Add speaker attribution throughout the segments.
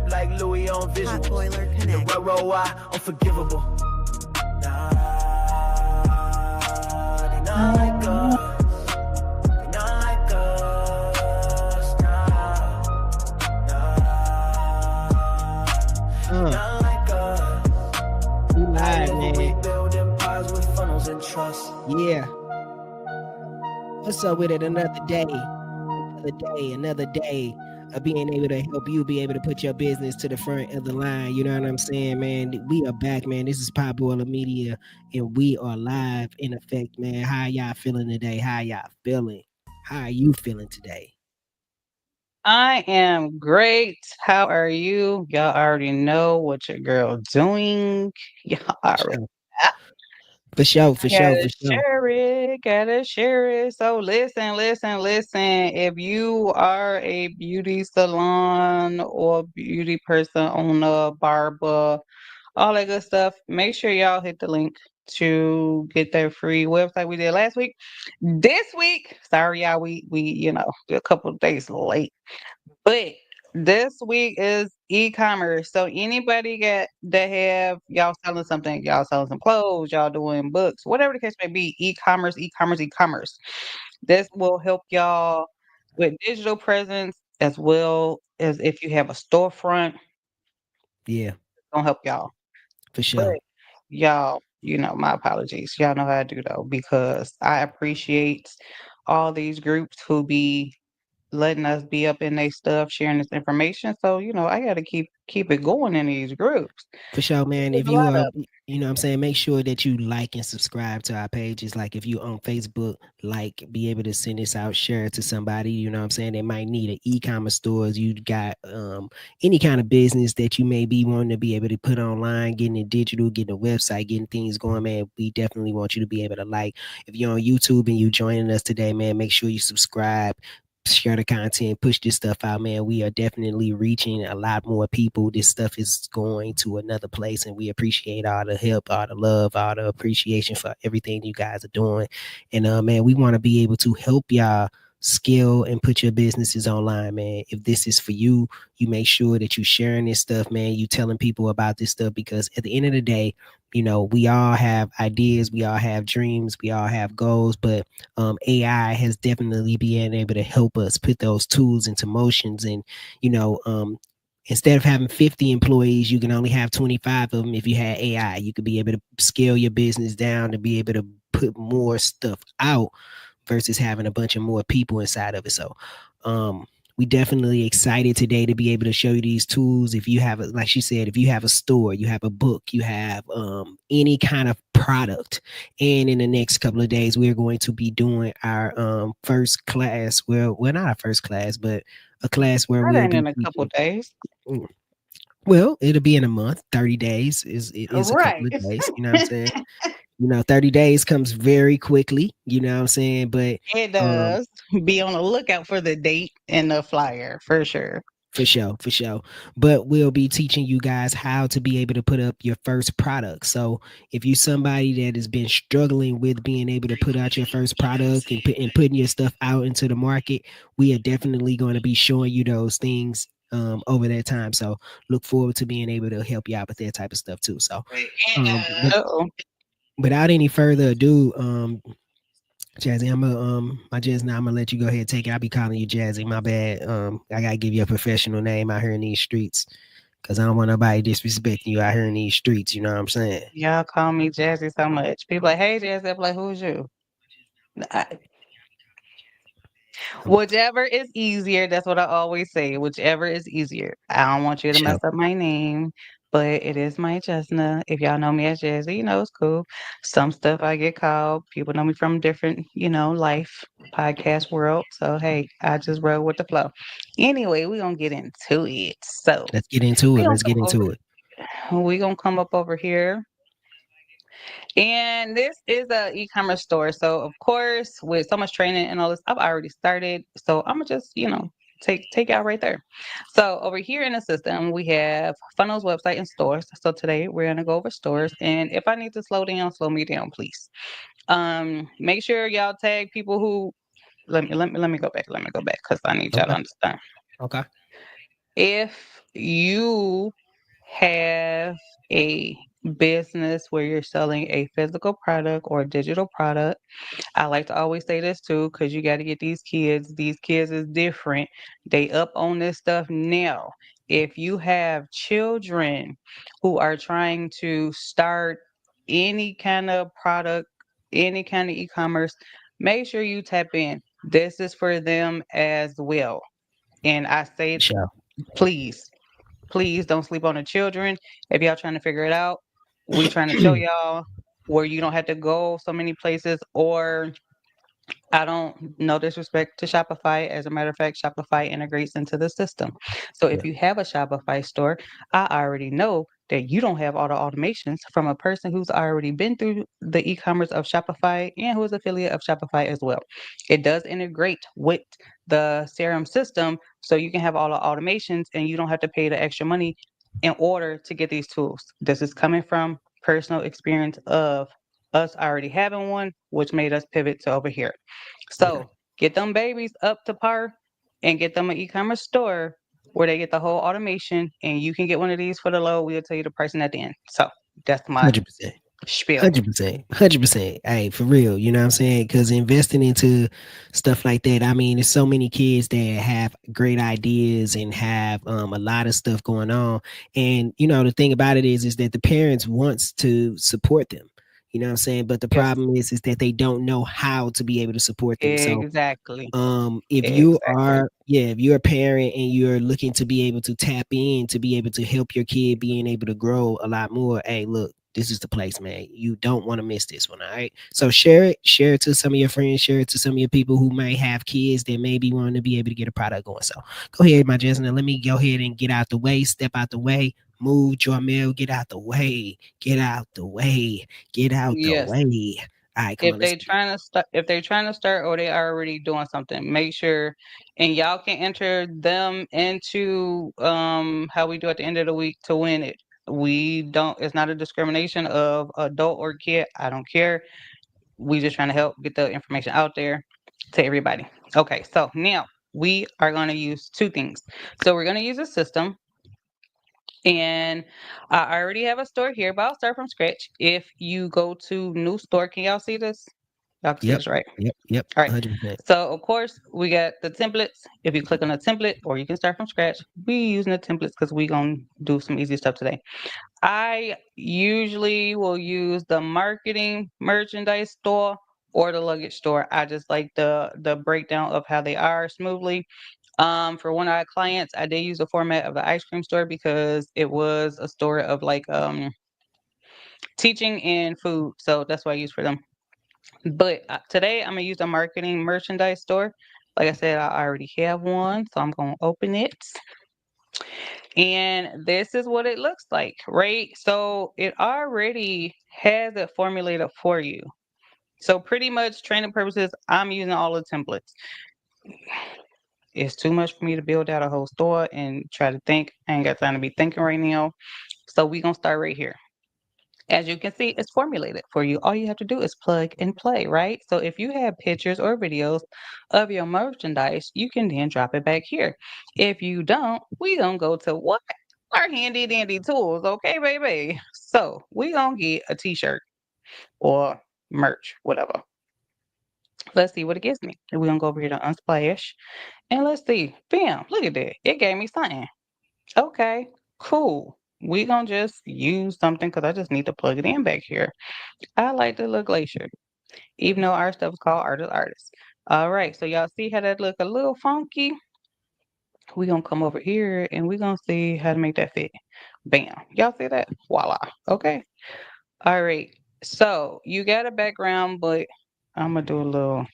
Speaker 1: drip like Louis on visual.
Speaker 2: Potboiler
Speaker 1: The
Speaker 2: Connect.
Speaker 1: railroad wire, unforgivable. Nah, they not like us. They not like us. Nah, not like us.
Speaker 3: We live, man.
Speaker 1: We build empires with funnels and trust.
Speaker 3: Yeah. What's up with it? Another day of being able to help you be able to put your business to the front of the line. You know what I'm saying, man? We are back, man. This is Potboiler Media, and we are live in effect, man. How y'all feeling today? How y'all feeling? How are you feeling today?
Speaker 4: I am great. How are you? Y'all already know what your girl doing. Y'all already
Speaker 3: For sure.
Speaker 4: gotta share it. Gotta share it. So listen. If you are a beauty salon or beauty person owner, barber, all that good stuff, make sure y'all hit the link to get their free website we did last week. This week, sorry y'all, we a couple of days late. But this week is e-commerce. So anybody that have y'all selling something, y'all selling some clothes, y'all doing books, whatever the case may be, e-commerce. This will help y'all with digital presence as well as if you have a storefront.
Speaker 3: Yeah,
Speaker 4: It's gonna help y'all.
Speaker 3: for
Speaker 4: But
Speaker 3: sure.
Speaker 4: y'all, my apologies. Y'all know how I do though, because I appreciate all these groups who be letting us be up in their stuff, sharing this information. So, I gotta keep it going in these groups.
Speaker 3: For sure, man.
Speaker 4: There's
Speaker 3: If
Speaker 4: a
Speaker 3: you
Speaker 4: lot
Speaker 3: are,
Speaker 4: of
Speaker 3: you know what I'm saying, make sure that you like and subscribe to our pages. Like if you on Facebook, like be able to send this out, share it to somebody, you know what I'm saying? They might need an e-commerce stores. You got any kind of business that you may be wanting to be able to put online, getting it digital, getting a website, getting things going, man. We definitely want you to be able to like. If you're on YouTube and you joining us today, man, make sure you subscribe, share the content, push this stuff out, man. We are definitely reaching a lot more people. This stuff is going to another place, and we appreciate all the help, all the love, all the appreciation for everything you guys are doing. And man, we want to be able to help y'all scale and put your businesses online, man. If this is for you, you make sure that you sharing this stuff, man. You telling people about this stuff, because at the end of the day, we all have ideas, we all have dreams, we all have goals, but AI has definitely been able to help us put those tools into motions. And you know, instead of having 50 employees, you can only have 25 of them. If you had AI, you could be able to scale your business down to be able to put more stuff out versus having a bunch of more people inside of it. So we definitely excited today to be able to show you these tools. If you have like she said, if you have a store, you have a book, you have any kind of product. And in the next couple of days, we're going to be doing our first class. Well, not our first class, but a class where
Speaker 4: that
Speaker 3: we'll
Speaker 4: ain't
Speaker 3: be
Speaker 4: in a couple
Speaker 3: teaching.
Speaker 4: days.
Speaker 3: Well, it'll be in a month. 30 days is a couple
Speaker 4: Right.
Speaker 3: of days. You know what I'm saying? 30 days comes very quickly. You know what I'm saying? But
Speaker 4: It
Speaker 3: um,
Speaker 4: does. Be on the lookout for the date and the flyer for sure.
Speaker 3: for sure. But we'll be teaching you guys how to be able to put up your first product. So if you're somebody that has been struggling with being able to put out your first product and putting your stuff out into the market, we are definitely going to be showing you those things over that time. So look forward to being able to help you out with that type of stuff too. So but
Speaker 4: Uh-oh.
Speaker 3: without any further ado, Jazzy, my Jazz, now I'm gonna let you go ahead and take it. I'll be calling you Jazzy. My bad. I gotta give you a professional name out here in these streets, cause I don't want nobody disrespecting you out here in these streets. You know what I'm saying?
Speaker 4: Y'all call me Jazzy so much. People like, hey Jazzy, I'm like, who's you? I-
Speaker 3: Um,
Speaker 4: Whichever is easier, that's what I always say. Whichever is easier. I don't want you to
Speaker 3: Sure.
Speaker 4: mess up my name, but it is my Jessna. If y'all know me as Jazzy, it's cool. Some stuff I get called. People know me from different, life podcast world. So hey, I just roll with the flow. Anyway, we're gonna get into it. So
Speaker 3: Let's get into
Speaker 4: we
Speaker 3: it.
Speaker 4: gonna
Speaker 3: Let's get
Speaker 4: come
Speaker 3: into it.
Speaker 4: over we gonna come up over here. And this is a e-commerce store. So of course, with so much training and all this, I've already started. So I'm gonna just, take out right there. So over here in the system, we have funnels, website, and stores. So today we're gonna go over stores. And if I need to slow me down, please. Make sure y'all tag people who let me go back. Let me go back because I need y'all to
Speaker 3: Okay.
Speaker 4: understand.
Speaker 3: Okay.
Speaker 4: if you have a business where you're selling a physical product or a digital product, I like to always say this too, because you got to get these kids. These kids is different. They up on this stuff now. If you have children who are trying to start any kind of product, any kind of e-commerce, make sure you tap in. This is for them as well. And I say,
Speaker 3: Sure.
Speaker 4: please, please don't sleep on the children. If y'all trying to figure it out, we trying to show y'all where you don't have to go so many places, or I don't, no disrespect to Shopify. As a matter of fact, Shopify integrates into the system. So if
Speaker 3: Yeah.
Speaker 4: you have a Shopify store, I already know that you don't have all the automations from a person who's already been through the e-commerce of Shopify and who is affiliate of Shopify as well. It does integrate with the CRM system, so you can have all the automations and you don't have to pay the extra money in order to get these tools. This is coming from personal experience of us already having one, which made us pivot to over here.
Speaker 3: Yeah.
Speaker 4: So get them babies up to par and get them an e-commerce store where they get the whole automation, and you can get one of these for the low. We'll tell you the pricing at the end. So that's my
Speaker 3: 100%.
Speaker 4: spiel.
Speaker 3: 100%. 100%. Hey, for real. You know what I'm saying? Because investing into stuff like that, I mean, there's so many kids that have great ideas and have a lot of stuff going on. And, the thing about it is that the parents wants to support them. You know what I'm saying? But the
Speaker 4: Yes,
Speaker 3: problem is that they don't know how to be able to support them. So
Speaker 4: exactly.
Speaker 3: if you
Speaker 4: Exactly.
Speaker 3: are, yeah, if you're a parent and you're looking to be able to tap in to be able to help your kid being able to grow a lot more, hey, look, this is the place, man. You don't want to miss this one. All right, so share it to some of your friends, share it to some of your people who may have kids that may be wanting to be able to get a product going. So go ahead, my Jasmine, let me go ahead and get out the way, step out the way, move, Jamel, get out the way, get out the way, get out the
Speaker 4: Yes.
Speaker 3: way. All right, come on, let's get it.
Speaker 4: If they're trying to start or they are already doing something, make sure, and y'all can enter them into how we do at the end of the week to win it. We don't, it's not a discrimination of adult or kid. I don't care. We just trying to help get the information out there to everybody. Okay, so now we are going to use two things. So we're going to use a system, and I already have a store here, but I'll start from scratch. If you go to new store, can y'all see this? Y'all can see
Speaker 3: Yep,
Speaker 4: this, right?
Speaker 3: yep,
Speaker 4: All right.
Speaker 3: 100%.
Speaker 4: So of course we got the templates. If you click on a template, or you can start from scratch, we using the templates because we gonna do some easy stuff today. I usually will use the marketing merchandise store or the luggage store. I just like the breakdown of how they are smoothly. For one of our clients, I did use the format of the ice cream store because it was a store of like teaching and food. So that's what I use for them. But today I'm gonna use the marketing merchandise store. Like I said, I already have one, so I'm gonna open it. And this is what it looks like, right? So it already has it formulated for you. So pretty much training purposes, I'm using all the templates. It's too much for me to build out a whole store and try to think. I ain't got time to be thinking right now. So we gonna start right here. As you can see, it's formulated for you. All you have to do is plug and play, right? So if you have pictures or videos of your merchandise, you can then drop it back here. If you don't, we gonna go to what? Our handy dandy tools, okay, baby? So we gonna get a t-shirt or merch, whatever. Let's see what it gives me. We're gonna go over here to Unsplash and let's see. Bam, look at that. It gave me something. Okay, cool. We gonna just use something because I just need to plug it in back here. I like the look glacier, even though our stuff is called Artist Artist. All right, so y'all see how that look a little funky? We gonna come over here and we gonna see how to make that fit. Bam. Y'all see that? Voila. Okay. All right. So you got a background, but I'm gonna do a little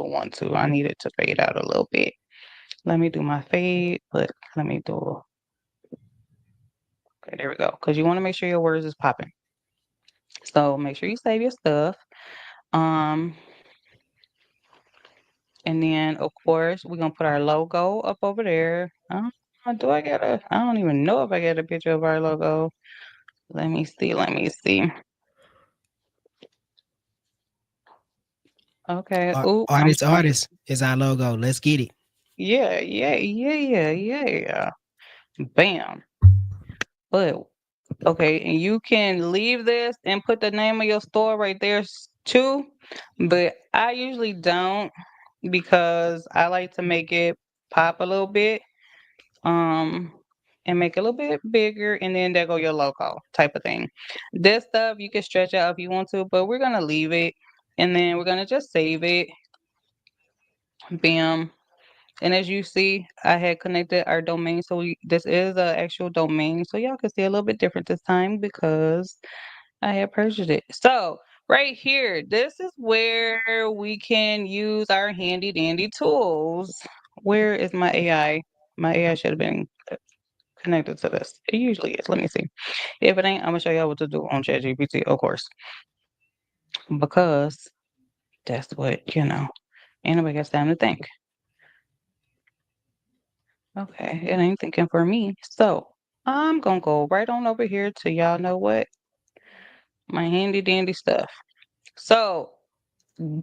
Speaker 4: one too. I need it to fade out a little bit. Let me do my fade, but let me do, okay, there we go. Cause you want to make sure your words is popping. So make sure you save your stuff. Um, And then, of course, we're gonna put our logo up over there. Do I got a? I don't even know if I got a picture of our logo. Let me see. Let me see. Okay. Oop. I'm sorry.
Speaker 3: Artist is our logo. Let's get it.
Speaker 4: Yeah, yeah, yeah, yeah, yeah. Bam. But okay, and you can leave this and put the name of your store right there too. But I usually don't because I like to make it pop a little bit. Um and make it a little bit bigger and then there go your logo type of thing. This stuff you can stretch out if you want to, but we're gonna leave it and then we're gonna just save it. Bam. And as you see, I had connected our domain. So this is an actual domain. So y'all can see a little bit different this time because I had purchased it. So right here, this is where we can use our handy dandy tools. Where is my AI? My AI should have been connected to this. It usually is. Let me see. If it ain't, I'm gonna show y'all what to do on ChatGPT, of course, because that's what Ain't nobody got time to think. Okay, it ain't thinking for me. So I'm gonna go right on over here to y'all know what? My handy dandy stuff. So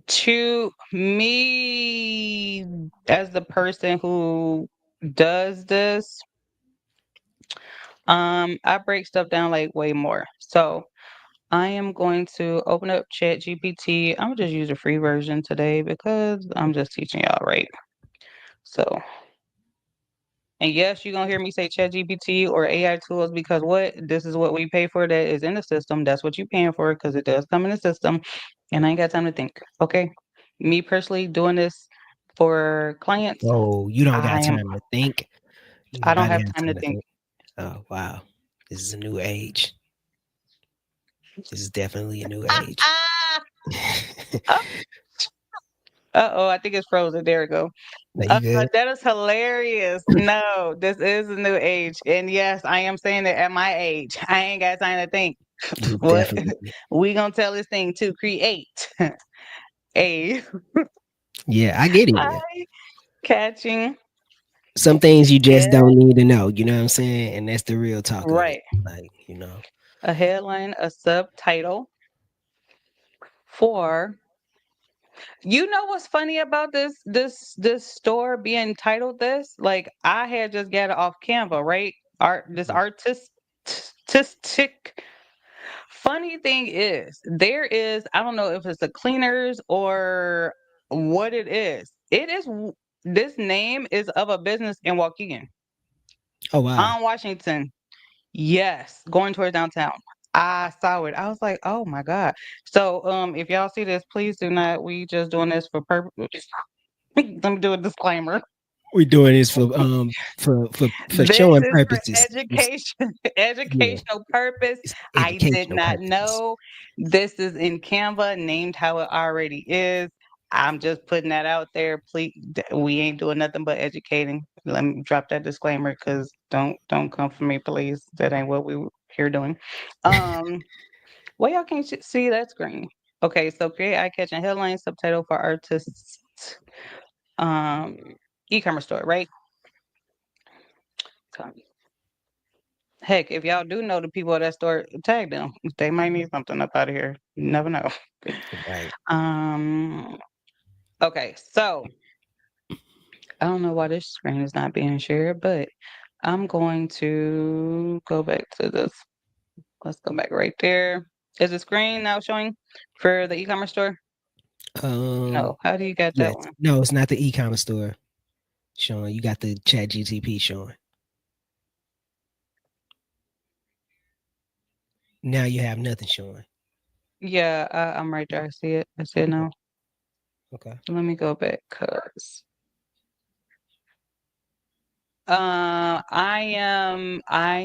Speaker 4: to me as the person who does this, I break stuff down like way more. So I am going to open up Chat GPT. I'm gonna just use the free version today because I'm just teaching y'all, right? So and yes, you're gonna hear me say ChatGPT or AI tools because what? This is what we pay for that is in the system. That's what you're paying for because it does come in the system. And I ain't got time to think. Okay. Me personally doing this for clients,
Speaker 3: Oh, you don't got
Speaker 4: I am
Speaker 3: time to think.
Speaker 4: I don't
Speaker 3: Nobody
Speaker 4: have
Speaker 3: has
Speaker 4: time to
Speaker 3: time to
Speaker 4: think.
Speaker 3: think. Oh wow, this is a new age. This is definitely a new age.
Speaker 4: Uh-oh, I think it's frozen. There we go.
Speaker 3: Now you good?
Speaker 4: That is hilarious. No, this is a new age. And yes, I am saying that at my age, I ain't got time to think.
Speaker 3: You
Speaker 4: What?
Speaker 3: definitely.
Speaker 4: We gonna tell this thing to create a
Speaker 3: Yeah, I get it.
Speaker 4: eye catching
Speaker 3: Some things you just
Speaker 4: head,
Speaker 3: don't need to know. You know what I'm saying? And that's the real talk of it.
Speaker 4: right?
Speaker 3: Like.
Speaker 4: A headline, a subtitle for. You know what's funny about this store being titled this? Like I had just got it off Canva, right? This artistic. Funny thing is, there is I don't know if it's the cleaners or what it is. This name is of a business in Waukegan,
Speaker 3: Oh wow.
Speaker 4: on Washington. Yes, going towards downtown. I saw it. I was like, "Oh my god!" So, if y'all see this, please do not. We just doing this for purpose. Let me do a disclaimer.
Speaker 3: We're doing this for
Speaker 4: This
Speaker 3: showing
Speaker 4: is for
Speaker 3: purposes.
Speaker 4: education,
Speaker 3: Yeah,
Speaker 4: educational purpose.
Speaker 3: it's
Speaker 4: I did
Speaker 3: educational
Speaker 4: not
Speaker 3: purposes.
Speaker 4: know this is in Canva, named how it already is. I'm just putting that out there. Please, we ain't doing nothing but educating. Let me drop that disclaimer because don't come for me, please. That ain't what we here doing. Um, well, y'all can't see that screen. Okay, so create eye-catching headline subtitle for artists. Um, e-commerce store, right? So, heck, if y'all do know the people at that store, tag them. They might need something up out of here. You never know.
Speaker 3: Right.
Speaker 4: Um, okay, so I don't know why this screen is not being shared, but I'm going to go back to this. Let's go back right there. Is the screen now showing for the e-commerce store?
Speaker 3: Um.
Speaker 4: No. How do you get that
Speaker 3: Yes.
Speaker 4: one?
Speaker 3: No, it's not the e-commerce store showing. You got the Chat GTP showing. Now you have nothing showing.
Speaker 4: Yeah, I'm right there. I see it. I see it
Speaker 3: Okay.
Speaker 4: now.
Speaker 3: Okay.
Speaker 4: Let me go back because I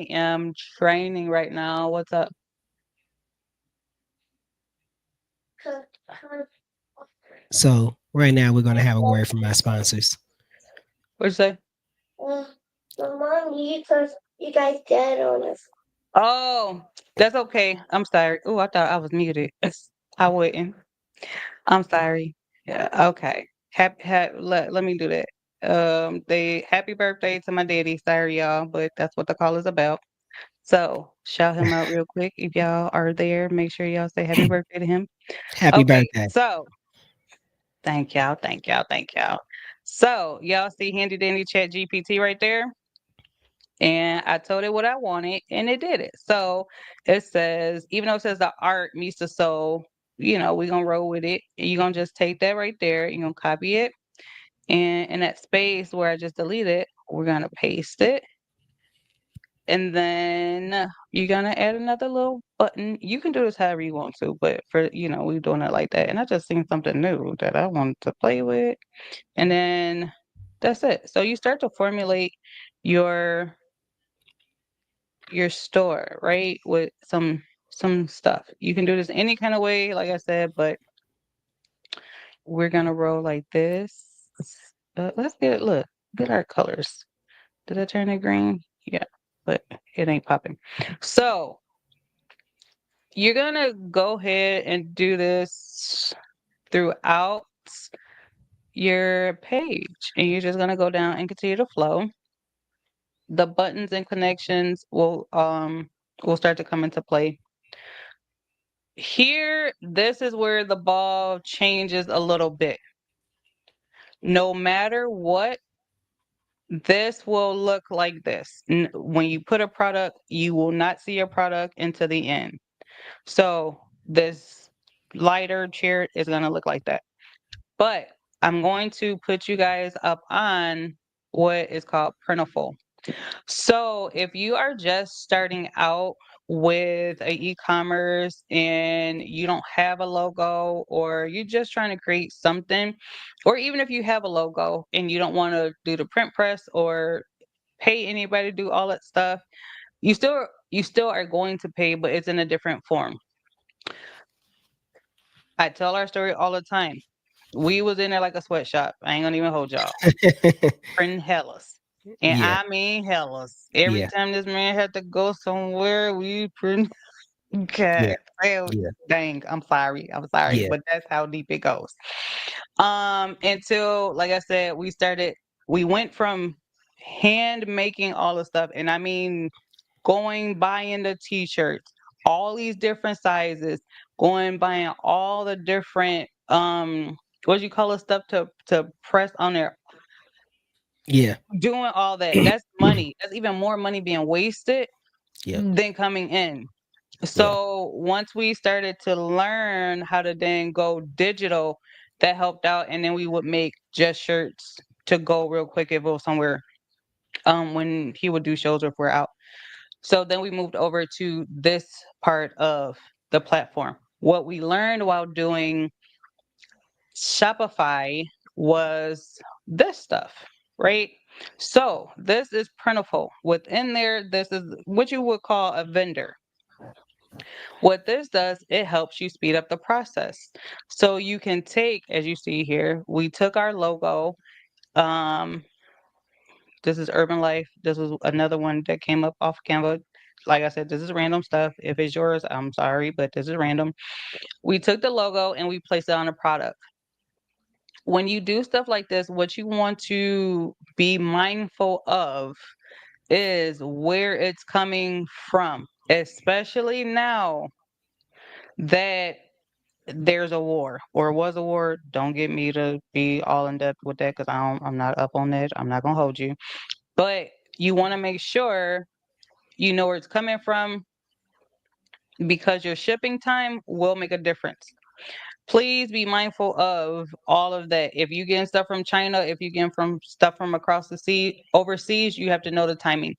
Speaker 4: am training right now. What's up?
Speaker 3: So right now we're gonna have a word from our sponsors.
Speaker 4: What'd you say?
Speaker 1: Mom, you guys dead on us.
Speaker 4: Oh, that's okay. I'm sorry. Oh, I thought I was muted. I wouldn't. I'm sorry. Yeah, okay. Let me do that. They happy birthday to my daddy. Sorry, y'all, but that's what the call is about. So shout him out real quick. If y'all are there, make sure y'all say happy birthday to him.
Speaker 3: Happy
Speaker 4: Okay,
Speaker 3: birthday.
Speaker 4: so Thank y'all. Thank y'all. Thank y'all. So y'all see handy dandy chat GPT right there? And I told it what I wanted and it did it. So it says, even though it says the art meets the soul, we're gonna roll with it. You're gonna just take that right there, you're gonna copy it, and in that space where I just deleted, we're gonna paste it. And then you're gonna add another little button. You can do this however you want to, but for we're doing it like that. And I just seen something new that I wanted to play with. And then that's it. So you start to formulate your store, right? With some stuff. You can do this any kind of way, like I said, but we're gonna roll like this. Let's get our colors. Did I turn it green? Yeah, but it ain't popping. So you're gonna go ahead and do this throughout your page, and you're just gonna go down and continue to flow. The buttons and connections will start to come into play. Here, this is where the ball changes a little bit. No matter what, this will look like this. When you put a product, you will not see your product until the end. So this lighter chair is going to look like that. But I'm going to put you guys up on what is called printable. So if you are just starting out with a e-commerce and you don't have a logo, or you're just trying to create something, or even if you have a logo and you don't want to do the print press or pay anybody to do all that stuff, you still are going to pay, but it's in a different form. I tell our story all the time. We was in there like a sweatshop. I ain't gonna even hold y'all. Printing hellas. And
Speaker 3: Yeah,
Speaker 4: I mean hellas. Every
Speaker 3: yeah,
Speaker 4: time this man had to go somewhere, we print.
Speaker 3: yeah,
Speaker 4: Okay. Well,
Speaker 3: yeah,
Speaker 4: dang, I'm sorry. I'm sorry,
Speaker 3: yeah,
Speaker 4: but that's how deep it goes. Until, like I said, we went from hand making all the stuff, and I mean going buying the t-shirts, all these different sizes, going buying all the different what do you call it, stuff to press on there,
Speaker 3: yeah.
Speaker 4: doing all that. That's money. That's even more money being wasted
Speaker 3: Yep.
Speaker 4: than coming in.
Speaker 3: Yeah.
Speaker 4: So once we started to learn how to then go digital, that helped out. And then we would make just shirts to go real quick if it was somewhere, when he would do shows or if we're out. So then we moved over to this part of the platform. What we learned while doing Shopify was this stuff, right? So this is printable. Within there, this is what you would call a vendor. What this does, it helps you speed up the process. So you can take, as you see here, we took our logo. Um, this is Urban Life. This was another one that came up off Canva. Like I said, this is random stuff. If it's yours, I'm sorry, but this is random. We took the logo and we placed it on a product. When you do stuff like this, what you want to be mindful of is where it's coming from, especially now that there's a war or was a war. Don't get me to be all in depth with that because I'm not up on that. I'm not gonna hold you. But you want to make sure you know where it's coming from, because your shipping time will make a difference. Please be mindful of all of that. If you getting stuff from China, if you getting from stuff from across the sea, overseas, you have to know the timing.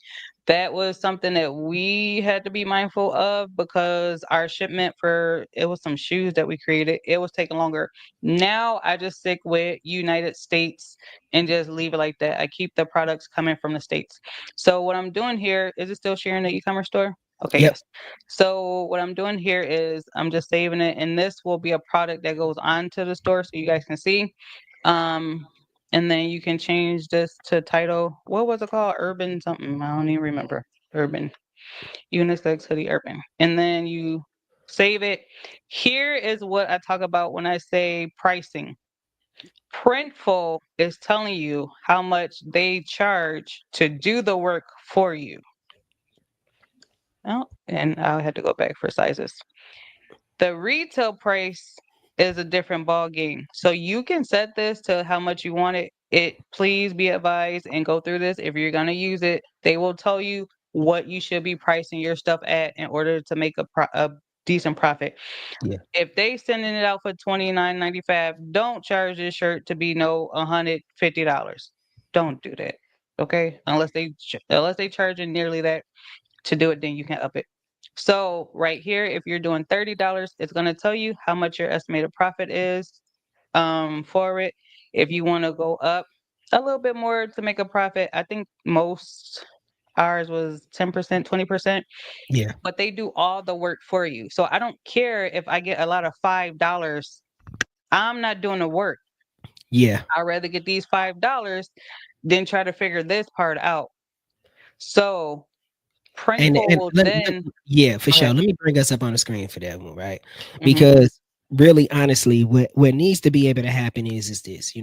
Speaker 4: That was something that we had to be mindful of, because our shipment for, it was some shoes that we created, it was taking longer. Now I just stick with United States and just leave it like that. I keep the products coming from the States. So what I'm doing here, is it still sharing the e-commerce store? Okay,
Speaker 3: Yep.
Speaker 4: yes. So what I'm doing here is I'm just saving it, and this will be a product that goes onto the store so you guys can see. Um, and then you can change this to title. What was it called? Urban something. I don't even remember. Urban. Unisex hoodie urban. And then you save it. Here is what I talk about when I say pricing. Printful is telling you how much they charge to do the work for you. Oh, and I had to go back for sizes. The retail price is a different ball game. So you can set this to how much you want it. It please be advised and go through this. If you're gonna use it, they will tell you what you should be pricing your stuff at in order to make a decent profit.
Speaker 3: Yeah.
Speaker 4: If they sending it out for $29.95, don't charge this shirt to be no $150. Don't do that. Okay, unless they charging nearly that to do it, then you can up it. So right here, if you're doing $30, it's going to tell you how much your estimated profit is for it. If you want to go up a little bit more to make a profit, I think most ours was 10%, 20%,
Speaker 3: Yeah.
Speaker 4: but they do all the work for you. So I don't care if I get a lot of $5. I'm not doing the work.
Speaker 3: Yeah.
Speaker 4: I'd rather get these $5 than try to figure this part out. So Printful
Speaker 3: And
Speaker 4: will then
Speaker 3: yeah, for
Speaker 4: go
Speaker 3: sure.
Speaker 4: ahead.
Speaker 3: Let me bring us up on the screen for that one, right?
Speaker 4: Hmm.
Speaker 3: Because really, honestly, what needs to be able to happen is this,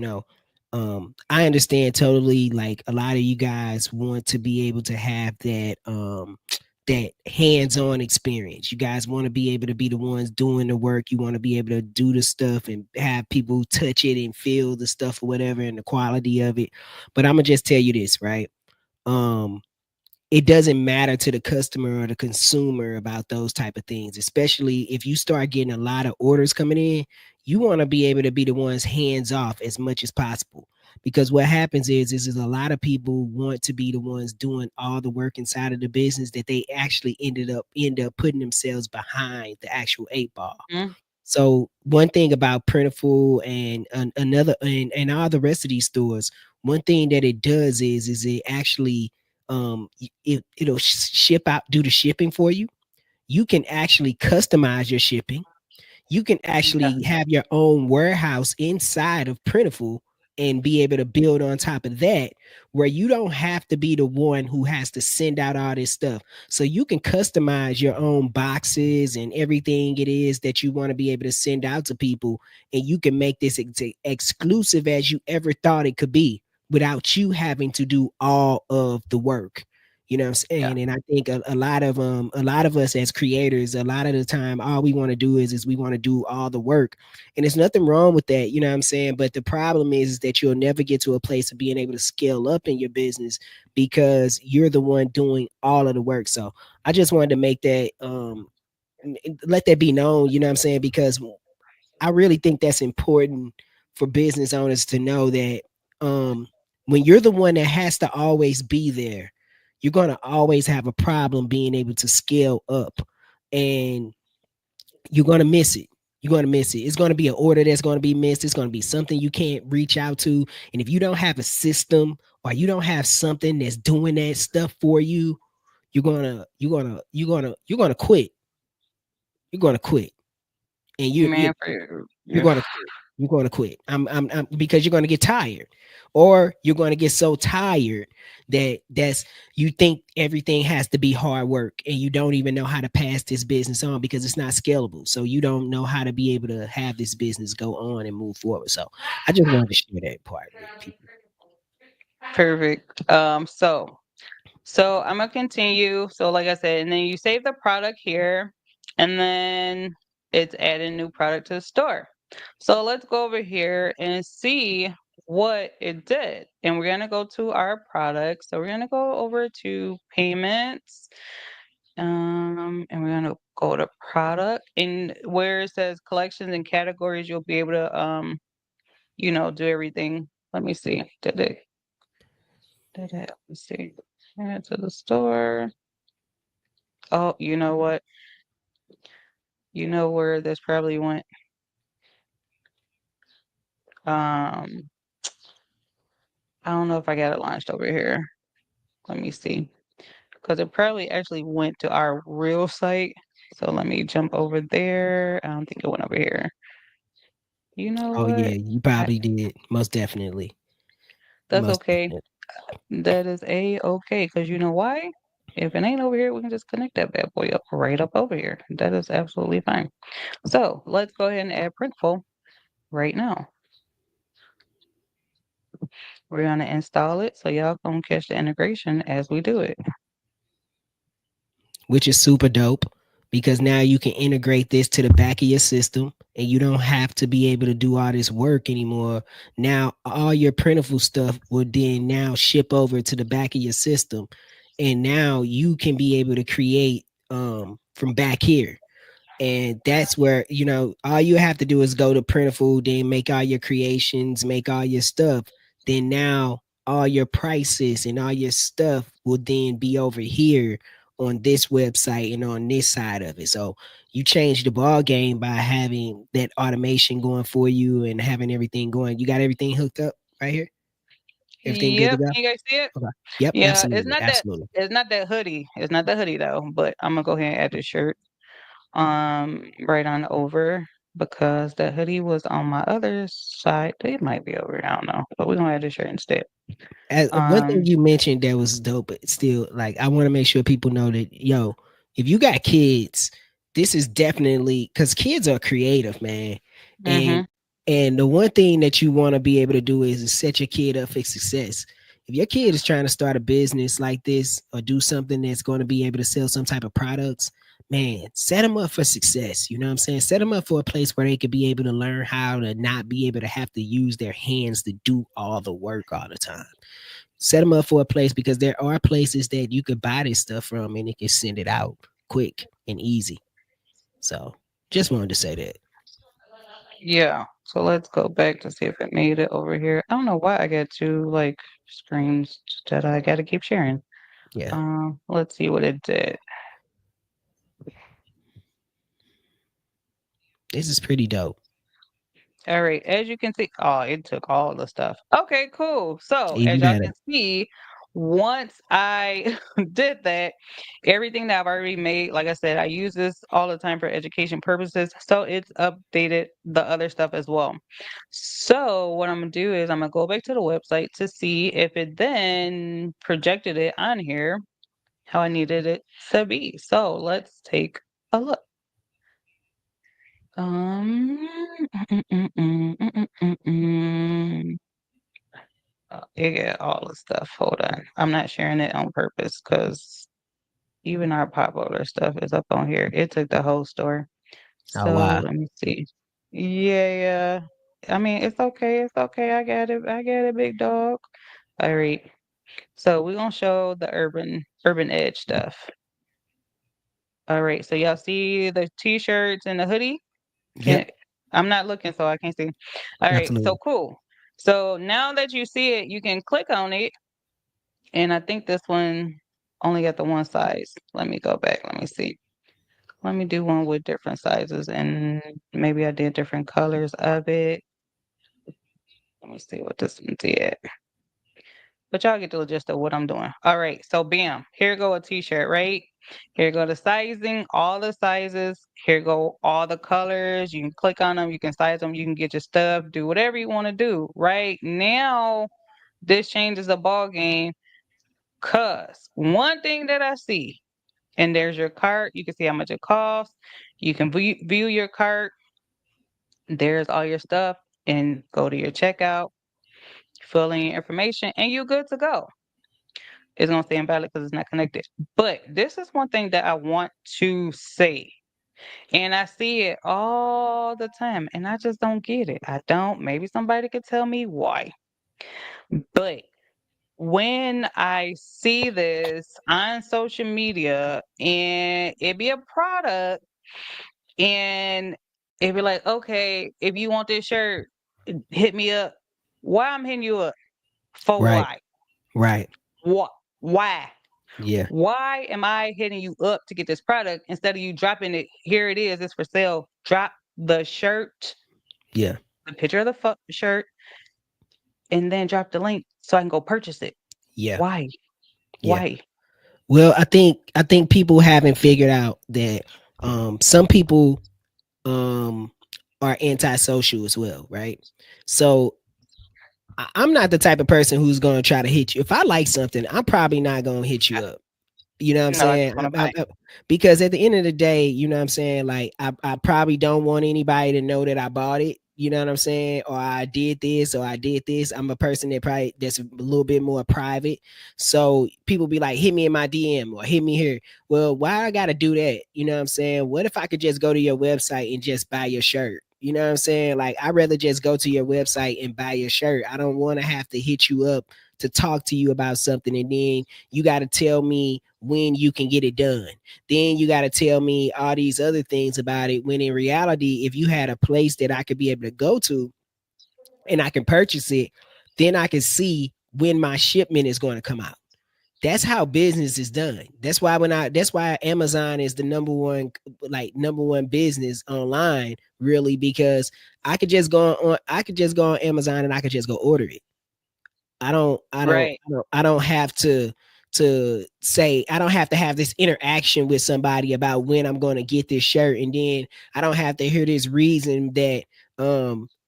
Speaker 3: I understand totally. Like a lot of you guys want to be able to have that that hands-on experience. You guys want to be able to be the ones doing the work. You want to be able to do the stuff and have people touch it and feel the stuff or whatever and the quality of it. But I'm gonna just tell you this, right? Um, it doesn't matter to the customer or the consumer about those type of things, especially if you start getting a lot of orders coming in. You want to be able to be the ones hands off as much as possible, because what happens is a lot of people want to be the ones doing all the work inside of the business that they actually end up putting themselves behind the actual 8 ball.
Speaker 4: Mhm.
Speaker 3: So one thing about Printiful and another and all the rest of these stores, one thing that it does is it actually it'll ship out, do the shipping for you. You can actually customize your shipping. You can
Speaker 4: Yeah.
Speaker 3: actually have your own warehouse inside of Printful and be able to build on top of that, where you don't have to be the one who has to send out all this stuff. So you can customize your own boxes and everything it is that you want to be able to send out to people, and you can make this exclusive as you ever thought it could be without you having to do all of the work. You know what I'm
Speaker 4: Yeah.
Speaker 3: saying? And I think a lot of us as creators, a lot of the time, all we want to do is we want to do all the work. And there's nothing wrong with that, you know what I'm saying? But the problem is that you'll never get to a place of being able to scale up in your business because you're the one doing all of the work. So I just wanted to make that let that be known, you know what I'm saying? Because I really think that's important for business owners to know that um, when you're the one that has to always be there, you're going to always have a problem being able to scale up, and you're going to miss it. You're going to miss it. It's going to be an order that's going to be missed. It's going to be something you can't reach out to. And if you don't have a system or you don't have something that's doing that stuff for you, you're gonna quit. You're gonna quit. And
Speaker 4: Man,
Speaker 3: you're going to quit. You're going to quit. Because you're going to get tired, or you're going to get so tired that's you think everything has to be hard work, and you don't even know how to pass this business on because it's not scalable. So you don't know how to be able to have this business go on and move forward. So I just wanted to share that part with people.
Speaker 4: perfect. So I'm gonna continue. So like I said, and then you save the product here, and then it's adding new product to the store. So let's go over here and see what it did. And we're gonna go to our product. So we're gonna go over to payments. And we're gonna go to product. And where it says collections and categories, you'll be able to do everything. Let me see. Did it? Let's see. Add to the store. Oh, you know what? You know where this probably went. Um, I don't know if I got it launched over here. Let me see. Because it probably actually went to our real site. So let me jump over there. I don't think it went over here. You know
Speaker 3: Oh yeah,
Speaker 4: what?
Speaker 3: you
Speaker 4: I,
Speaker 3: probably did. Most definitely.
Speaker 4: that's
Speaker 3: Most
Speaker 4: okay.
Speaker 3: definitely.
Speaker 4: That is okay. Because you know why? If it ain't over here, we can just connect that bad boy up right up over here. That is absolutely fine. So let's go ahead and add Printful right now. We're gonna install it so y'all gonna catch the integration as we do it.
Speaker 3: Which is super dope. because now you can integrate this to the back of your system and you don't have to be able to do all this work anymore. Now all your printable stuff will then now ship over to the back of your system, and now you can be able to create from back here. And that's where, all you have to do is go to Printful, then make all your creations, make all your stuff. Then now all your prices and all your stuff will then be over here on this website and on this side of it. So you change the ball game by having that automation going for you and having everything going. You got everything hooked up right here? Everything good to
Speaker 4: Yep.
Speaker 3: go?
Speaker 4: Can you guys see it?
Speaker 3: Okay. Yep,
Speaker 4: Yeah,
Speaker 3: absolutely. Absolutely.
Speaker 4: it's not that hoodie. It's not the hoodie though, but I'm gonna go ahead and add the shirt right on over because the hoodie was on my other side. It might be over here, I don't know. But we're gonna add the shirt instead.
Speaker 3: As one thing
Speaker 4: Um
Speaker 3: you mentioned that was dope, but still, like, I want to make sure people know that, yo, if you got kids, this is definitely because kids are creative, man.
Speaker 4: mm-hmm.
Speaker 3: And the one thing that you want to be able to do is set your kid up for success. If your kid is trying to start a business like this or do something that's going to be able to sell some type of products, man, set them up for success. You know what I'm saying? Set them up for a place where they could be able to learn how to not be able to have to use their hands to do all the work all the time. Set them up for a place because there are places that you could buy this stuff from and it can send it out quick and easy. So just wanted to say that.
Speaker 4: Yeah. So let's go back to see if it made it over here. I don't know why I got two like screens that I gotta keep sharing.
Speaker 3: Yeah,
Speaker 4: Let's see what it did.
Speaker 3: this is pretty dope.
Speaker 4: All right, as you can see, oh, it took all the stuff. Okay, cool. So
Speaker 3: Even
Speaker 4: as y'all
Speaker 3: better.
Speaker 4: can see, once I did that, everything that I've already made, like I said, I use this all the time for education purposes. So it's updated the other stuff as well. So what I'm gonna do is I'm gonna go back to the website to see if it then projected it on here how I needed it to be. So let's take a look. Um, it got all the stuff. Hold on. I'm not sharing it on purpose because even our Potboiler stuff is up on here. It took the whole store.
Speaker 3: Oh
Speaker 4: So
Speaker 3: wow.
Speaker 4: let me see. Yeah, yeah. I mean, it's okay. It's okay. I got it. I got it, big dog. All right. So we're gonna show the urban edge stuff. All right. So y'all see the t-shirts and the hoodie?
Speaker 3: Yep,
Speaker 4: Can I'm not looking, so I can't see. All right, so
Speaker 3: absolutely.
Speaker 4: cool. So now that you see it, you can click on it, and I think this one only got the one size. Let me go back. Let me see. Let me do one with different sizes, and maybe I did different colors of it. Let me see what this one did. But y'all get the gist of what I'm doing. All right, so bam, here go a t-shirt, right? Here go the sizing, all the sizes. Here go all the colors. You can click on them, you can size them, you can get your stuff, do whatever you want to do, right? Now, this changes the ball game. Cause one thing that I see, and there's your cart. You can see how much it costs. You can view your cart. There's all your stuff, and go to your checkout, fill in your information, and you're good to go. It's gonna stay invalid because it's not connected. But this is one thing that I want to say. And I see it all the time. And I just don't get it. I don't. Maybe somebody could tell me why. But when I see this on social media and it be a product and it be like, okay, if you want this shirt, hit me up. Why I'm hitting you up? For
Speaker 3: Right,
Speaker 4: why?
Speaker 3: right.
Speaker 4: What? Why?
Speaker 3: Yeah,
Speaker 4: Why am I hitting you up to get this product instead of you dropping it? Here it is. It's for sale. Drop the shirt,
Speaker 3: yeah,
Speaker 4: the picture of the shirt, and then drop the link so I can go purchase it.
Speaker 3: yeah,
Speaker 4: Why?
Speaker 3: yeah.
Speaker 4: Why?
Speaker 3: Well, I think people haven't figured out that some people um are antisocial as well, right? So I'm not the type of person who's gonna try to hit you. If I like something, I'm probably not gonna hit you up. You know what I'm
Speaker 4: No, I just
Speaker 3: saying?
Speaker 4: want to buy.
Speaker 3: Because at the end of the day, you know what I'm saying? Like, I probably don't want anybody to know that I bought it. you know what I'm saying, or I did this or I did this. I'm a person that probably that's a little bit more private. So people be like, hit me in my DM or hit me here. Well, why I gotta do that? You know what I'm saying? What if I could just go to your website and just buy your shirt? You know what I'm saying? Like I'd rather just go to your website and buy your shirt. I don't want to have to hit you up to talk to you about something and then you got to tell me when you can get it done. Then you got to tell me all these other things about it. When in reality, if you had a place that I could be able to go to and I can purchase it, then I can see when my shipment is going to come out. That's how business is done. That's why Amazon is the number one business online, really, because I could just go on Amazon and I could just go order it.
Speaker 4: Right.
Speaker 3: I don't have to say I don't have to have this interaction with somebody about when I'm going to get this shirt, and then I don't have to hear this reason that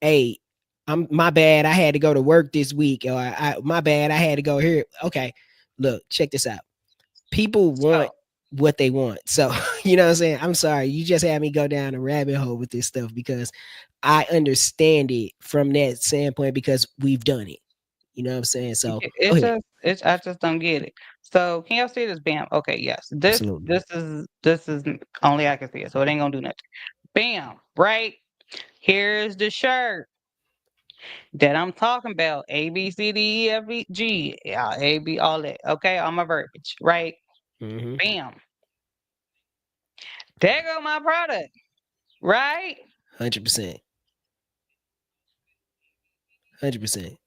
Speaker 3: hey, I'm my bad, I had to go to work this week, or my bad, I had to go here. Okay, look, check this out. People want
Speaker 4: So
Speaker 3: what they want. So, you know what I'm saying? I'm sorry, you just had me go down a rabbit hole with this stuff because I understand it from that standpoint because we've done it. You know what I'm saying? So go
Speaker 4: it's
Speaker 3: ahead.
Speaker 4: just it's I just don't get it. So can y'all see this? Bam. Okay, yes. This
Speaker 3: Absolutely.
Speaker 4: this is this is only I can see it, so it ain't gonna do nothing. Bam. Right. Here's the shirt that I'm talking about. A B C D E F E G. Yeah, A B all that. Okay, all my verbiage. Right.
Speaker 3: Mm-hmm.
Speaker 4: Bam. There go my product. Right.
Speaker 3: 100%. 100%.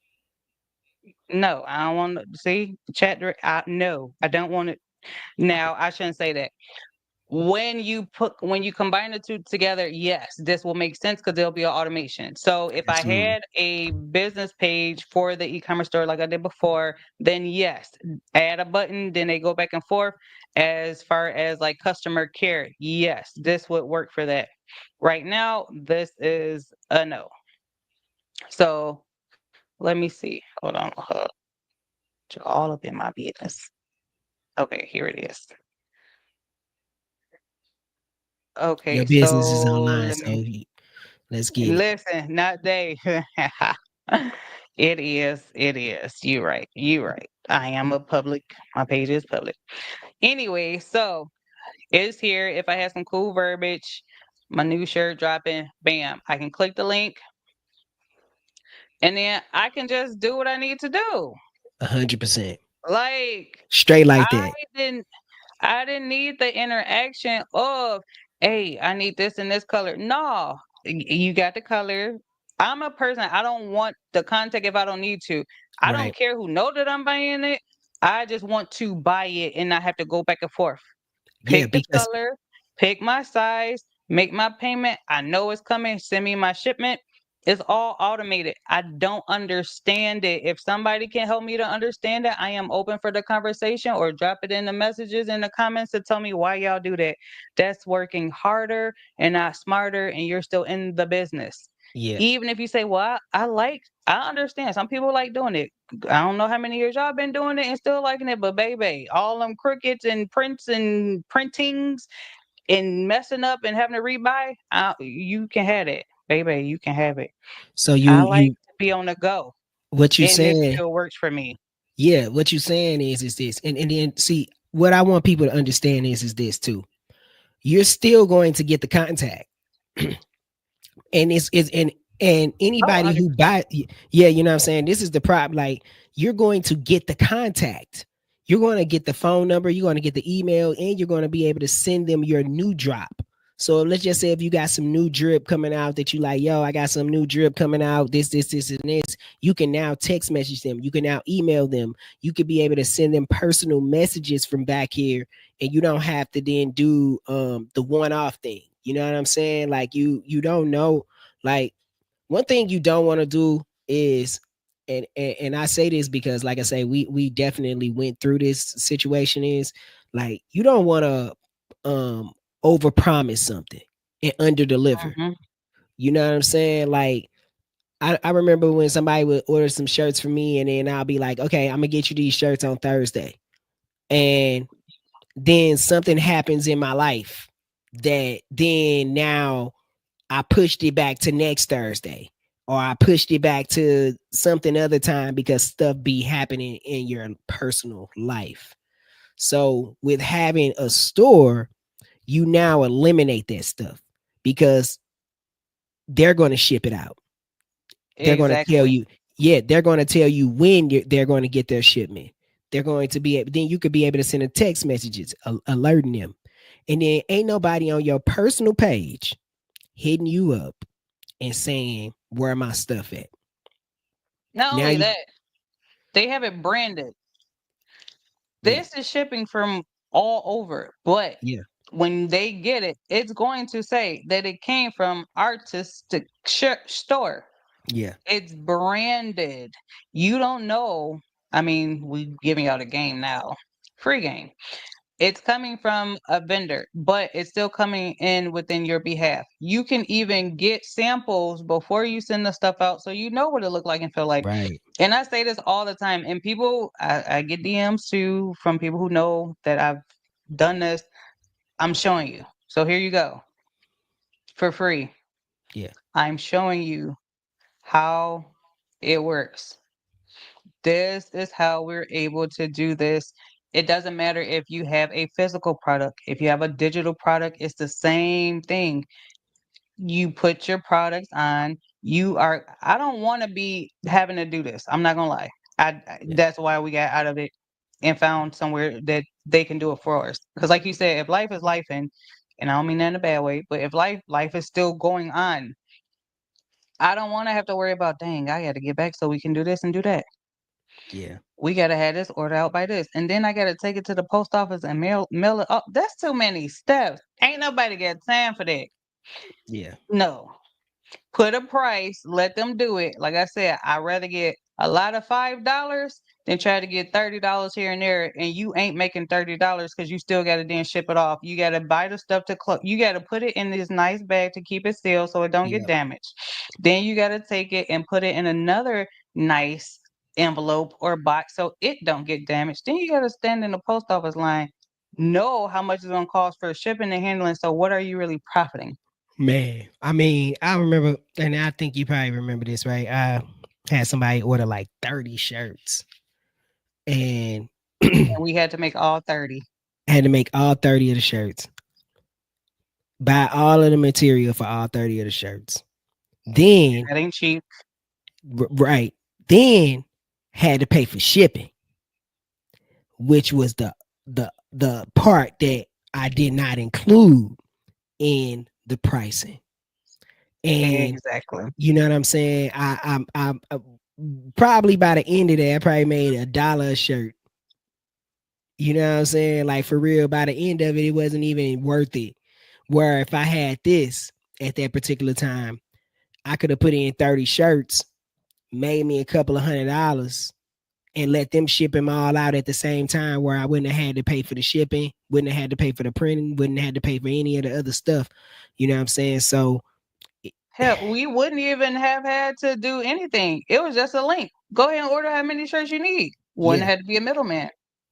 Speaker 4: No, I don't want to see chat. No, I don't want it. Now I shouldn't say that. When you combine the two together, yes, this will make sense because there'll be an automation. So if I
Speaker 3: Absolutely.
Speaker 4: had a business page for the e-commerce store like I did before, then yes, add a button, then they go back and forth. As far as like customer care, yes, this would work for that. Right now, this is a no. So let me see. Hold on. All up in my business. Okay, here it is.
Speaker 3: Your
Speaker 4: Okay,
Speaker 3: business is
Speaker 4: so
Speaker 3: online,
Speaker 4: let
Speaker 3: so
Speaker 4: me
Speaker 3: let's get it.
Speaker 4: listen, not they. It is. It is. You right. You right. I am a public. My page is public. Anyway, so it's here. If I have some cool verbiage, my new shirt dropping, bam, I can click the link and then I can just do what I need to do.
Speaker 3: 100%.
Speaker 4: Like
Speaker 3: Straight like
Speaker 4: I
Speaker 3: that.
Speaker 4: didn't I didn't need the interaction of, hey, I need this in this color. No, you got the color. I'm a person, I don't want the contact if I don't need to. I don't
Speaker 3: Right.
Speaker 4: care who know that I'm buying it. I just want to buy it and not have to go back and forth.
Speaker 3: Yeah,
Speaker 4: Pick the
Speaker 3: because
Speaker 4: color, pick my size, make my payment. I know it's coming. Send me my shipment. It's all automated. I don't understand it. If somebody can help me to understand it, I am open for the conversation or drop it in the messages in the comments to tell me why y'all do that. That's working harder and not smarter, and you're still in the business.
Speaker 3: yeah.
Speaker 4: Even if you say, well, I understand. Some people like doing it. I don't know how many years y'all been doing it and still liking it, but baby, all them crickets and prints and printings and messing up and having to rebuy, you can have it, baby. You can have it.
Speaker 3: So
Speaker 4: I like
Speaker 3: you
Speaker 4: to be on the go,
Speaker 3: what you
Speaker 4: and this
Speaker 3: saying,
Speaker 4: still works for me.
Speaker 3: yeah, what you saying is this. And then see what I want people to understand is this too. You're still going to get the contact. And it's and
Speaker 4: Oh,
Speaker 3: anybody who
Speaker 4: 100%.
Speaker 3: buy, yeah, you know what I'm saying, this is the problem. Like you're going to get the contact, you're going to get the phone number, you're going to get the email, and you're going to be able to send them your new drop. So let's just say if you got some new drip coming out that you like, yo, I got some new drip coming out, this and this, you can now text message them, you can now email them, you could be able to send them personal messages from back here, and you don't have to then do the one-off thing. You know what I'm saying? Like you don't know, like one thing you don't want to do is, and I say this because like I say, we definitely went through this situation, is like you don't want to over promise something and under deliver.
Speaker 4: Hmm.
Speaker 3: You know what I'm saying? Like I remember when somebody would order some shirts for me and then I'll be like, okay, I'm gonna get you these shirts on Thursday. And then something happens in my life that then now I pushed it back to next Thursday. or I pushed it back to something other time because stuff be happening in your personal life. So with having a store, you now eliminate that stuff because they're going to ship it out. They're going to tell
Speaker 4: Exactly.
Speaker 3: you, yeah, they're going to tell you when they're going to get their shipment. They're going to be, then you could be able to send a text messages alerting them. And then ain't nobody on your personal page hitting you up and saying, where my stuff at?
Speaker 4: Not
Speaker 3: Now
Speaker 4: only
Speaker 3: you,
Speaker 4: that, they have it branded.
Speaker 3: yeah,
Speaker 4: This is shipping from all over, but
Speaker 3: yeah,
Speaker 4: when they get it, it's going to say that it came from artistic store.
Speaker 3: yeah,
Speaker 4: It's branded. You don't know. I mean, we giving out a game now, free game. It's coming from a vendor, but it's still coming in within your behalf. You can even get samples before you send the stuff out so you know what it look like and feel like.
Speaker 3: right,
Speaker 4: And I say this all the time. And people, I get DMs too from people who know that I've done this. I'm showing you. So here you go for free.
Speaker 3: yeah,
Speaker 4: I'm showing you how it works. This is how we're able to do this. It doesn't matter if you have a physical product, if you have a digital product, it's the same thing. You put your products on. I don't want to be having to do this. I'm not going to lie.
Speaker 3: yeah,
Speaker 4: That's why we got out of it and found somewhere that they can do it for us. Because, like you said, if life is life, and I don't mean that in a bad way, but if life is still going on, I don't want to have to worry about, dang, I got to get back so we can do this and do that.
Speaker 3: yeah,
Speaker 4: We gotta have this order out by this, and then I gotta take it to the post office and mail it up. That's too many steps. Ain't nobody got time for that.
Speaker 3: yeah,
Speaker 4: No, put a price, let them do it. Like I said, I'd rather get a lot of $5 than try to get $30 here and there, and you ain't making $30 because you still gotta then ship it off. You gotta buy the stuff to you gotta put it in this nice bag to keep it sealed so it don't get
Speaker 3: yeah,
Speaker 4: damaged. Then you gotta take it and put it in another nice envelope or box so it don't get damaged. Then you gotta stand in the post office line, know how much it's gonna cost for shipping and handling. So what are you really profiting?
Speaker 3: man. I mean, I remember, and I think you probably remember this, right? I had somebody order like 30 shirts and
Speaker 4: And we had to make all 30.
Speaker 3: had to make all 30 of the shirts, buy all of the material for all 30 of the shirts. Then,
Speaker 4: That ain't cheap.
Speaker 3: right, then had to pay for shipping, which was the part that I did not include in the pricing. And
Speaker 4: Exactly.
Speaker 3: you know what I'm saying? I probably by the end of that, I probably made $1 a shirt. You know what I'm saying? Like for real, by the end of it, it wasn't even worth it. Where if I had this at that particular time, I could have put in 30 shirts, made me a couple of $100, and let them ship them all out at the same time where I wouldn't have had to pay for the shipping, wouldn't have had to pay for the printing, wouldn't have had to pay for any of the other stuff. You know what I'm saying? So
Speaker 4: Hell, we wouldn't even have had to do anything. It was just a link. Go ahead and order how many shirts you need. Wouldn't
Speaker 3: yeah,
Speaker 4: have had to be a middleman.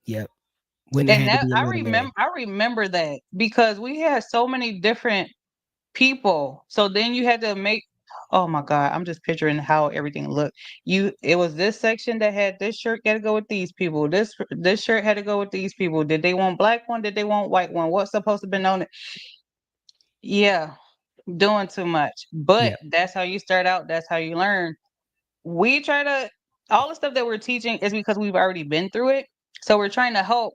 Speaker 3: yep. Wouldn't have
Speaker 4: And
Speaker 3: had to
Speaker 4: that
Speaker 3: be a middleman.
Speaker 4: I remember that because we had so many different people. So then you had to make, oh my God, I'm just picturing how everything looked. It was this section that had this shirt got to go with these people. This shirt had to go with these people. Did they want black one? Did they want white one? What's supposed to be on it? Yeah, doing too much. But
Speaker 3: Yeah,
Speaker 4: that's how you start out. That's how you learn. We try to all the stuff that we're teaching is because we've already been through it. So we're trying to help,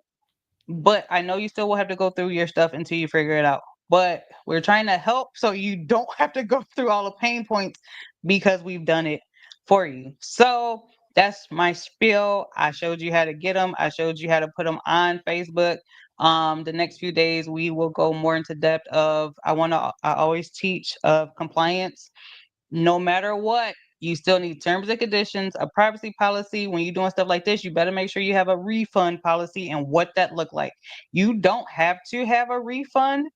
Speaker 4: but I know you still will have to go through your stuff until you figure it out. But we're trying to help so you don't have to go through all the pain points because we've done it for you. So that's my spiel. I showed you how to get them. I showed you how to put them on Facebook. The next few days we will go more into depth of I always teach of compliance. No matter what, you still need terms and conditions, a privacy policy. When you're doing stuff like this, you better make sure you have a refund policy and what that look like. You don't have to have a refund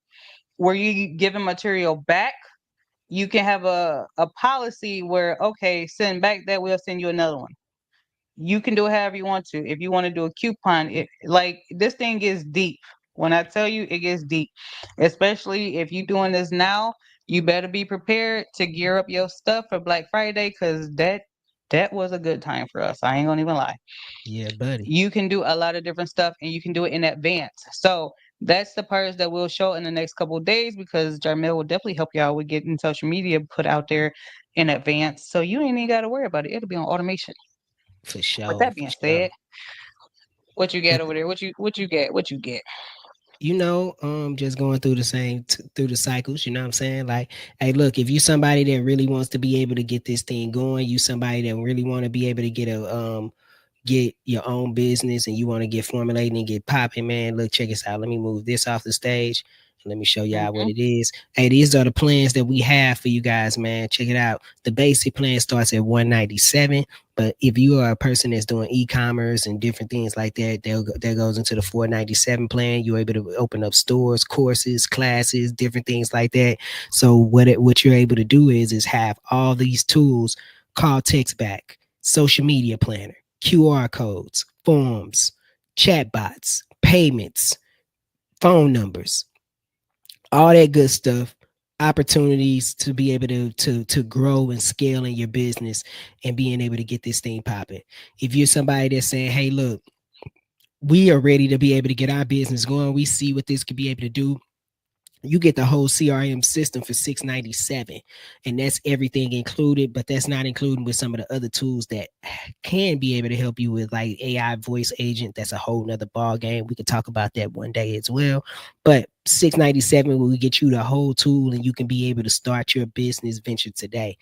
Speaker 4: where you giving material back. You can have a policy where, okay, send back that, we'll send you another one. You can do it however you want to. If you want to do a coupon, like this thing gets deep. When I tell you it gets deep, especially if you're doing this now, You better be prepared to gear up your stuff for Black Friday because that was a good time for us. I ain't gonna even lie.
Speaker 3: Yeah, buddy.
Speaker 4: You can do a lot of different stuff and you can do it in advance. So that's the parts that we'll show in the next couple of days because Jarmel will definitely help y'all with getting social media put out there in advance. So you ain't even got to worry about it. It'll be on automation.
Speaker 3: For
Speaker 4: With
Speaker 3: sure,
Speaker 4: that
Speaker 3: for
Speaker 4: being
Speaker 3: sure.
Speaker 4: said, what you get
Speaker 3: And
Speaker 4: over there? What you get? What you get?
Speaker 3: just going through the through the cycles, you know what I'm saying? Like, hey, look, if you somebody that really wants to be able to get this thing going, you somebody that really want to be able to get your own business and you want to get formulating and get popping, man, look, check us out. Let me move this off the stage. Let me show y'all what
Speaker 4: Hmm.
Speaker 3: it is. Hey, these are the plans that we have for you guys, man. Check it out. The basic plan starts at 197, but if you are a person that's doing e-commerce and different things like that, that goes into the 497 plan. You're able to open up stores, courses, classes, different things like that. So what you're able to do is have all these tools: call, text back, social media planner, QR codes, forms, chatbots, payments, phone numbers, all that good stuff. Opportunities to be able to grow and scale in your business and being able to get this thing popping. If you're somebody that's saying, "Hey, look, we are ready to be able to get our business going. We see what this could be able to do." You get the whole CRM system for 697, and that's everything included, but that's not including with some of the other tools that can be able to help you with, like AI voice agent. That's a whole nother ball game. We could talk about that one day as well. But 697 will get you the whole tool and you can be able to start your business venture today.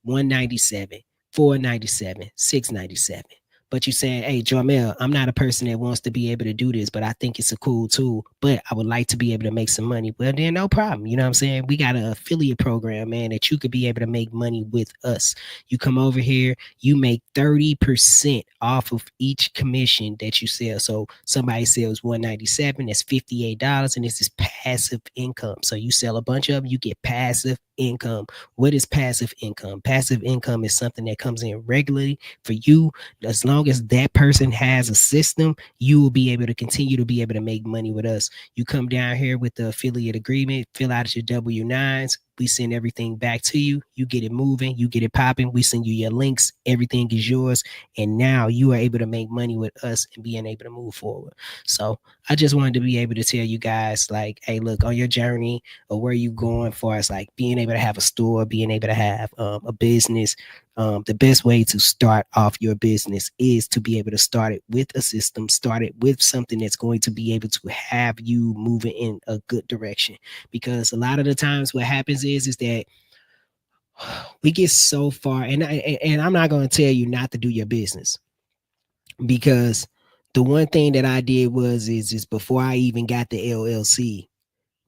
Speaker 3: 197, 497, 697. But you're saying, hey, Jamel, I'm not a person that wants to be able to do this, but I think it's a cool tool, but I would like to be able to make some money. Well, then no problem. You know what I'm saying? We got an affiliate program, man, that you could be able to make money with us. You come over here, you make 30% off of each commission that you sell. So somebody sells 197, that's $58, and this is passive income. So you sell a bunch of them, you get passive income. What is passive income? Passive income is something that comes in regularly for you. As long as that person has a system, you will be able to continue to be able to make money with us. You come down here with the affiliate agreement, fill out your W-9s. We send everything back to you. You get it moving, you get it popping. We send you your links. Everything is yours. And now you are able to make money with us and being able to move forward. So I just wanted to be able to tell you guys, like, hey, look, on your journey or where you going for us, like being able to have a store, being able to have a business, the best way to start off your business is to be able to start it with a system, start it with something that's going to be able to have you moving in a good direction. Because a lot of the times what happens is that we get so far, and I'm not going to tell you not to do your business, because the one thing that I did is before I even got the LLC,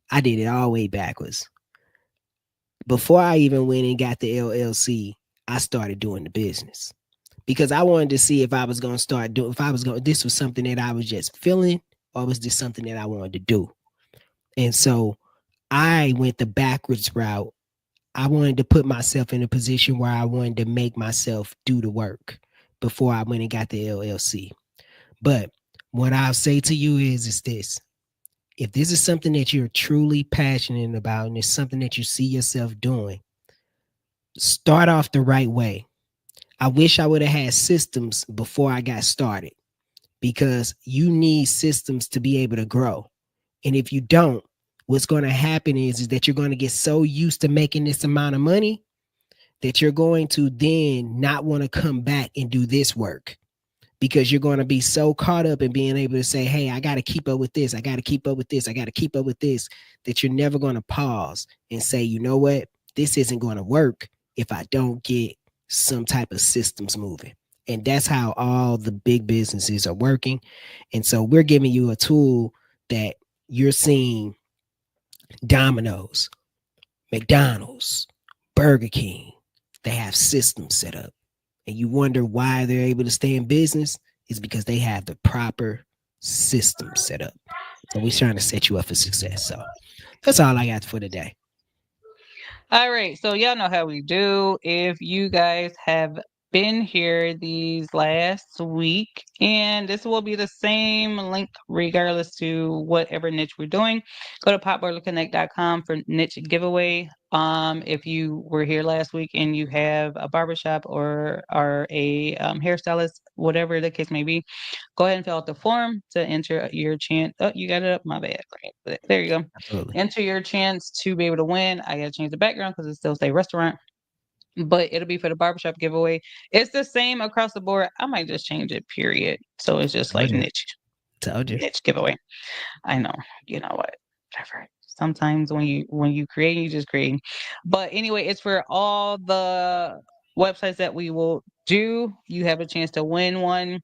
Speaker 3: I did it all way backwards. Before I even went and got the LLC, I started doing the business because I wanted to see if I was going to start doing, if I was going, this was something that I was just feeling, or was this something that I wanted to do. And so I went the backwards route. I wanted to put myself in a position where I wanted to make myself do the work before I went and got the LLC. But what I'll say to you is this: if this is something that you're truly passionate about and it's something that you see yourself doing, start off the right way. I wish I would have had systems before I got started, because you need systems to be able to grow. And if you don't, what's going to happen is that you're going to get so used to making this amount of money that you're going to then not want to come back and do this work, because you're going to be so caught up in being able to say, hey, I got to keep up with this. I got to keep up with this. I got to keep up with this, that you're never going to pause and say, you know what? This isn't going to work if I don't get some type of systems moving. And that's how all the big businesses are working. And so we're giving you a tool that you're seeing Domino's, McDonald's, Burger King, they have systems set up, and you wonder why they're able to stay in business, is because they have the proper system set up. So we're trying to set you up for success. So that's all I got for today.
Speaker 4: All right, so y'all know how we do. If you guys have been here these last week, and this will be the same link regardless to whatever niche we're doing. Go to potboilerconnect.com for niche giveaway. If you were here last week and you have a barbershop or are a hairstylist, whatever the case may be, go ahead and fill out the form to enter your chance. Oh, you got it up. My bad. Great. There you go.
Speaker 3: Absolutely.
Speaker 4: Enter your chance to be able to win. I gotta change the background because it still say restaurant, but it'll be for the barbershop giveaway. It's the same across the board. I might just change it, period. So it's just
Speaker 3: Told
Speaker 4: like
Speaker 3: you.
Speaker 4: niche,
Speaker 3: Told you.
Speaker 4: niche giveaway. I know. You know what? Whatever. Sometimes when you create, you just create. But anyway, it's for all the websites that we will do. You have a chance to win one.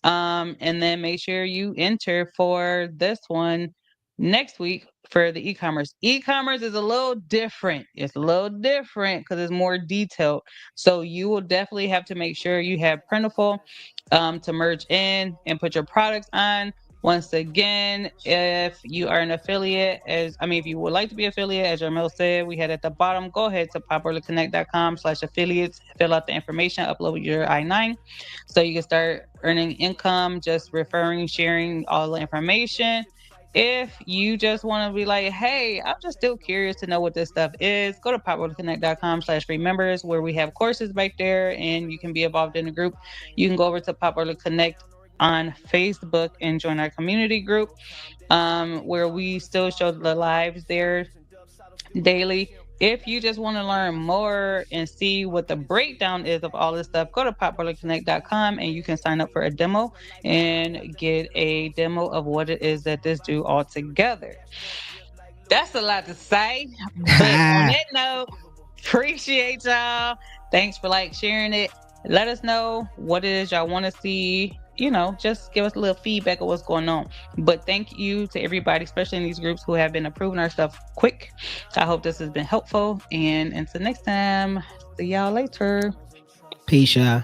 Speaker 4: And then make sure you enter for this one next week for the e-commerce. E-commerce is a little different. It's a little different because it's more detailed. So you will definitely have to make sure you have Printful to merge in and put your products on. Once again, if you are an affiliate, if you would like to be affiliate, as Jamil said, we had at the bottom, go ahead to popboilerconnect.com/affiliates, fill out the information, upload your I-9 so you can start earning income, just referring, sharing all the information. If you just want to be like, hey, I'm just still curious to know what this stuff is, go to popboilerconnect.com/free members where we have courses back there and you can be involved in the group. You can go over to Potboiler Connect on Facebook and join our community group where we still show the lives there daily. If you just want to learn more and see what the breakdown is of all this stuff, go to popboilerconnect.com and you can sign up for a demo and get a demo of what it is that this do all together. That's a lot to say, but on that note, appreciate y'all. Thanks for sharing it. Let us know what it is y'all want to see. Just give us a little feedback of what's going on. But thank you to everybody, especially in these groups who have been approving our stuff quick. I hope this has been helpful. And until next time, see y'all later.
Speaker 3: Peace, y'all.